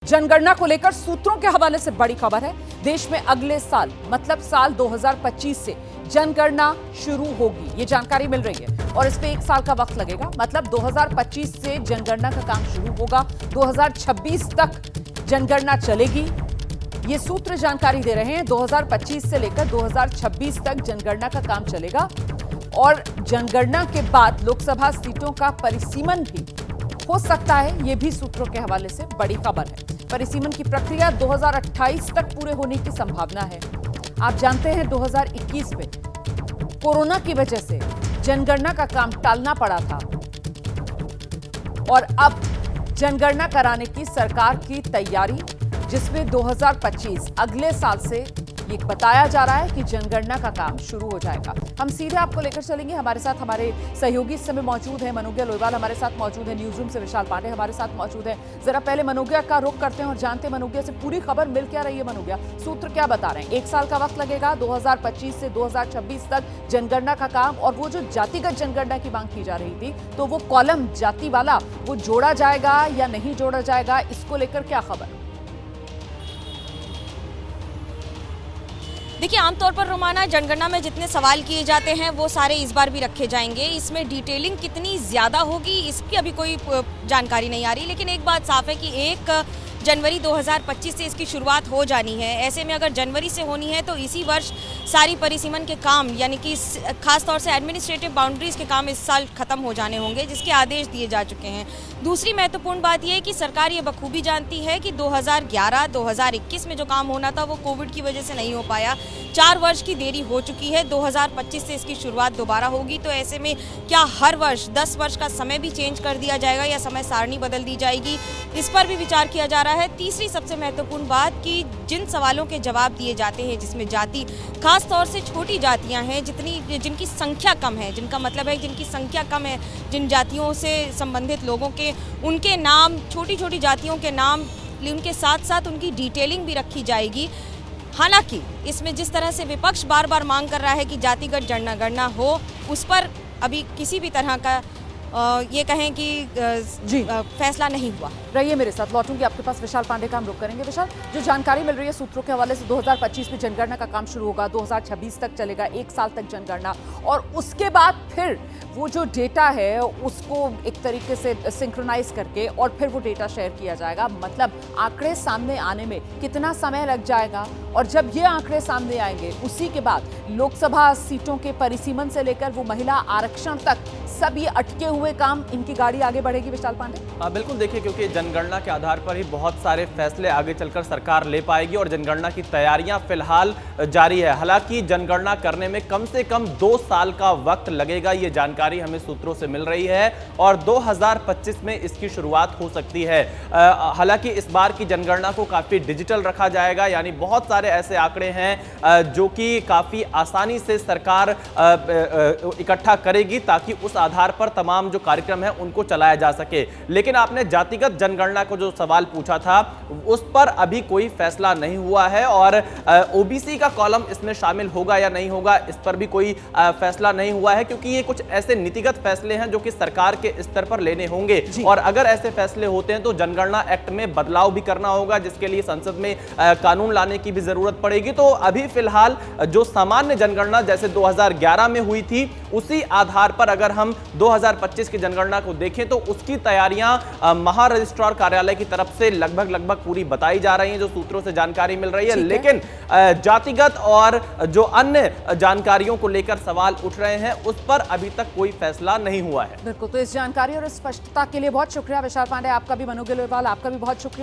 जनगणना को लेकर सूत्रों के हवाले से बड़ी खबर है। देश में अगले साल मतलब साल 2025 से जनगणना शुरू होगी, ये जानकारी मिल रही है और इस पे 1 साल का वक्त लगेगा। मतलब 2025 से जनगणना का काम शुरू होगा, 2026 तक जनगणना चलेगी। ये सूत्र जानकारी दे रहे हैं 2025 से लेकर 2026 तक जनगणना का काम चलेगा और जनगणना के बाद लोकसभा सीटों का परिसीमन भी हो सकता है। यह भी सूत्रों के हवाले से बड़ी खबर है। परिसीमन की प्रक्रिया 2028 तक पूरे होने की संभावना है। आप जानते हैं 2021 में कोरोना की वजह से जनगणना का काम टालना पड़ा था और अब जनगणना कराने की सरकार की तैयारी, जिसमें 2025 अगले साल से ये बताया जा रहा है कि जनगणना का काम शुरू हो जाएगा। हम सीधे आपको लेकर चलेंगे। हमारे साथ हमारे सहयोगी इस समय मौजूद है। मनोज्ञा लोईवाल हमारे साथ मौजूद है, न्यूज रूम से विशाल पांडे हमारे साथ मौजूद है। जरा पहले मनोज्ञा का रुख करते हैं और जानते हैं मनोज्ञा से पूरी खबर मिल क्या रही है। मनोज्ञा, सूत्र क्या बता रहे हैं? 1 साल का वक्त लगेगा, 2025 से 2026 तक जनगणना का काम, और वो जो जातिगत जनगणना की मांग की जा रही थी, तो वो कॉलम जाति वाला वो जोड़ा जाएगा या नहीं जोड़ा जाएगा, इसको लेकर क्या खबर? देखिए, आमतौर पर रोमाना जनगणना में जितने सवाल किए जाते हैं वो सारे इस बार भी रखे जाएंगे। इसमें डिटेलिंग कितनी ज़्यादा होगी इसकी अभी कोई जानकारी नहीं आ रही, लेकिन एक बात साफ है कि 1 जनवरी 2025 से इसकी शुरुआत हो जानी है। ऐसे में अगर जनवरी से होनी है तो इसी वर्ष सारी परिसीमन के काम, यानी कि खास तौर से एडमिनिस्ट्रेटिव बाउंड्रीज के काम इस साल खत्म हो जाने होंगे, जिसके आदेश दिए जा चुके हैं। दूसरी महत्वपूर्ण बात यह है कि सरकार ये बखूबी जानती है कि 2011-2021 में जो काम होना था वो कोविड की वजह से नहीं हो पाया। 4 वर्ष की देरी हो चुकी है। 2025 से इसकी शुरुआत दोबारा होगी। तो ऐसे में क्या हर वर्ष 10 वर्ष का समय भी चेंज कर दिया जाएगा या समय सारणी बदल दी जाएगी, इस पर भी विचार किया जा रहा है। तीसरी सबसे महत्वपूर्ण बात कि जिन सवालों के जवाब दिए जाते हैं, जिसमें जाति, खास तौर से छोटी जातियां हैं, जिनकी संख्या कम है, जिनका मतलब है जिनकी संख्या कम है, जिन जातियों से संबंधित लोगों के उनके नाम, छोटी छोटी जातियों के नाम, उनके साथ साथ उनकी डिटेलिंग भी रखी जाएगी। हालांकि इसमें जिस तरह से विपक्ष बार बार मांग कर रहा है कि जातिगत जनगणना हो, उस पर अभी किसी भी तरह का ये कहें कि फैसला नहीं हुआ। रहिए मेरे साथ, लौटूंगी आपके पास। विशाल पांडे का हम रुख करेंगे। विशाल, जो जानकारी मिल रही है सूत्रों के हवाले से 2025 में जनगणना का काम शुरू होगा, 2026 तक चलेगा, 1 साल तक जनगणना, और उसके बाद फिर वो जो डेटा है उसको एक तरीके से सिंक्रोनाइज करके और फिर वो डेटा शेयर किया जाएगा। मतलब आंकड़े सामने आने में कितना समय लग जाएगा, और जब ये आंकड़े सामने आएंगे उसी के बाद लोकसभा सीटों के परिसीमन से लेकर वो महिला आरक्षण तक सब ये अटके हुए काम, इनकी गाड़ी आगे बढ़ेगी। विशाल पांडे, बिल्कुल, देखिए, क्योंकि जनगणना के आधार पर ही बहुत सारे फैसले आगे चलकर सरकार ले पाएगी और जनगणना की तैयारियां फिलहाल जारी है। हालांकि जनगणना करने में कम से कम 2 साल का वक्त लगेगा, ये जानकारी हमें सूत्रों से मिल रही है, और 2025 में इसकी शुरुआत हो सकती है। हालांकि इस बार की जनगणना को काफी डिजिटल रखा जाएगा, यानी बहुत सारे ऐसे आंकड़े हैं जो कि काफी आसानी से सरकार इकट्ठा करेगी, ताकि उस आधार पर तमाम जो कार्यक्रम है उनको चलाया जा सके। लेकिन आपने जातिगत जनगणना को जो सवाल पूछा था, उस पर अभी कोई फैसला नहीं हुआ है, और ओबीसी का कॉलम इसमें शामिल होगा या नहीं होगा, इस पर भी कोई फैसला नहीं हुआ है, क्योंकि ये कुछ ऐसे नीतिगत फैसले हैं जो कि सरकार के स्तर पर लेने होंगे। और अगर ऐसे फैसले होते हैं तो जनगणना एक्ट में बदलाव भी करना होगा, जिसके लिए संसद में कानून लाने की भी जरूरत पड़ेगी। तो अभी फिलहाल जो सामान्य जनगणना जैसे 2011 में हुई थी, उसी आधार पर अगर हम 2025 की जनगणना को देखें तो उसकी तैयारियां महारजिस्ट्रार कार्यालय की तरफ से लगभग पूरी बताई जा रही हैं, जो सूत्रों से जानकारी मिल रही है। लेकिन जातिगत और जो अन्य जानकारियों को लेकर सवाल उठ रहे हैं, उस पर अभी तक कोई फैसला नहीं हुआ है। बिल्कुल, तो इस जानकारी और स्पष्टता के लिए बहुत शुक्रिया विशाल पांडे, आपका भी। मनोज्ञा लोईवाल, आपका भी बहुत शुक्रिया।